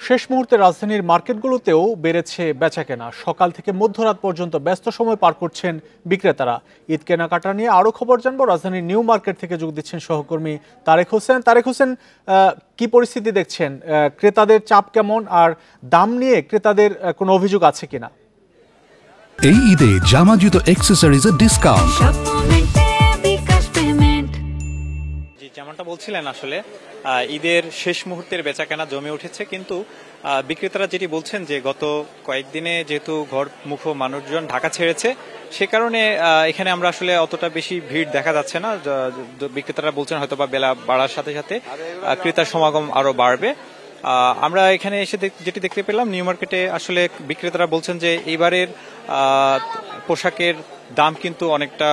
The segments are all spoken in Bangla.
শেষ মুহূর্তে রাজধানীর মার্কেটগুলোতেও বেড়েছে বেচাকেনা। সকাল থেকে মধ্যরাত পর্যন্ত ব্যস্ত সময় পার করছেন বিক্রেতারা। ঈদ কেনাকাটা নিয়ে আরও খবর জানবো। রাজধানীর নিউ মার্কেট থেকে যোগ দিচ্ছেন সহকর্মী তারেক হোসেন। কি পরিস্থিতি দেখছেন? ক্রেতাদের চাপ কেমন, আর দাম নিয়ে ক্রেতাদের কোনো অভিযোগ আছে কিনা? এই ঈদে জামা জুতো অ্যাকসেসরিজের ডিসকাউন্ট। যেমনটা বলছিলেন, আসলে ঈদের শেষ মুহূর্তের বেচাকেনা জমে উঠেছে, কিন্তু বিক্রেতারা যেটি বলছেন যে গত কয়েকদিনে যেহেতু ঘরমুখো মানুষজন ঢাকা ছেড়েছে, সে কারণে এখানে আমরা আসলে অতটা বেশি ভিড় দেখা যাচ্ছে না। বিক্রেতারা বলছেন হয়তো বা বেলা বাড়ার সাথে সাথে ক্রেতার সমাগম আরো বাড়বে। আমরা এখানে এসে যেটি দেখতে পেলাম, নিউ মার্কেটে আসলে বিক্রেতারা বলছেন যে এবারের পোশাকের দাম কিন্তু অনেকটা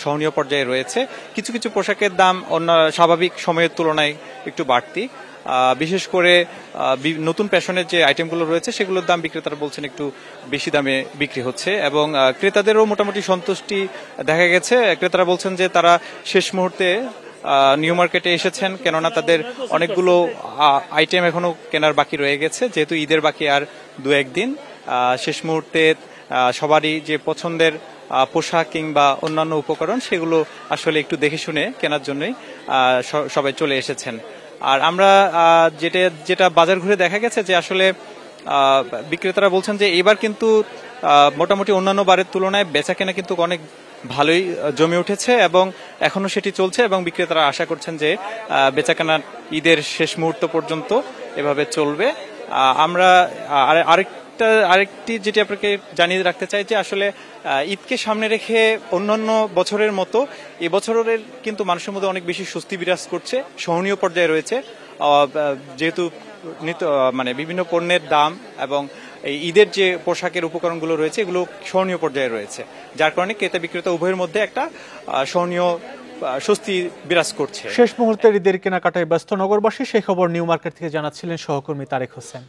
সহনীয় পর্যায়ে রয়েছে। কিছু কিছু পোশাকের দাম অন্য স্বাভাবিক সময়ের তুলনায় একটু বাড়তি। বিশেষ করে নতুন ফ্যাশনের যে আইটেমগুলো রয়েছে সেগুলোর দাম বিক্রেতারা বলছেন একটু বেশি দামে বিক্রি হচ্ছে, এবং ক্রেতাদেরও মোটামুটি সন্তুষ্টি দেখা গেছে। ক্রেতারা বলছেন যে তারা শেষ মুহূর্তে নিউ মার্কেটে এসেছেন, কেননা তাদের অনেকগুলো আইটেম এখনো কেনার বাকি রয়ে গেছে। যেহেতু ঈদের বাকি আর 2-1 দিন, শেষ মুহূর্তে সবারই যে পছন্দের পোশাক কিংবা অন্যান্য উপকরণ সেগুলো আসলে একটু দেখে শুনে কেনার জন্যই সবাই চলে এসেছেন। আর আমরা যেটা বাজার ঘুরে দেখা গেছে যে আসলে বিক্রেতারা বলছেন যে এবার কিন্তু মোটামুটি অন্যান্য বারের তুলনায় বেচাকেনা কিন্তু অনেক ভালোই জমে উঠেছে, এবং এখনো সেটি চলছে, এবং বিক্রেতারা আশা করছেন যে বেচাকেনা ঈদের শেষ মুহূর্ত পর্যন্ত এভাবে চলবে। আমরা আরেকটি যেটি আপনাকে জানিয়ে রাখতে চাই যে আসলে ঈদকে সামনে রেখে অন্যান্য বছরের মতো এবছরের কিন্তু মানুষের মধ্যে অনেক বেশি স্বস্তি বিরাজ করছে, সহনীয় পর্যায়ে রয়েছে। যেহেতু বিভিন্ন পণ্যের দাম এবং ঈদের যে পোশাকের উপকরণগুলো রয়েছে এগুলো সহনীয় পর্যায়ে রয়েছে, যার কারণে ক্রেতা বিক্রেতা উভয়ের মধ্যে একটা সহনীয় স্বস্তি বিরাজ করছে। শেষ মুহূর্তের ঈদের কেনাকাটায় ব্যস্ত নগরবাসী, সেই খবর নিউ মার্কেট থেকে জানাচ্ছিলেন সহকর্মী তারেক হোসেন।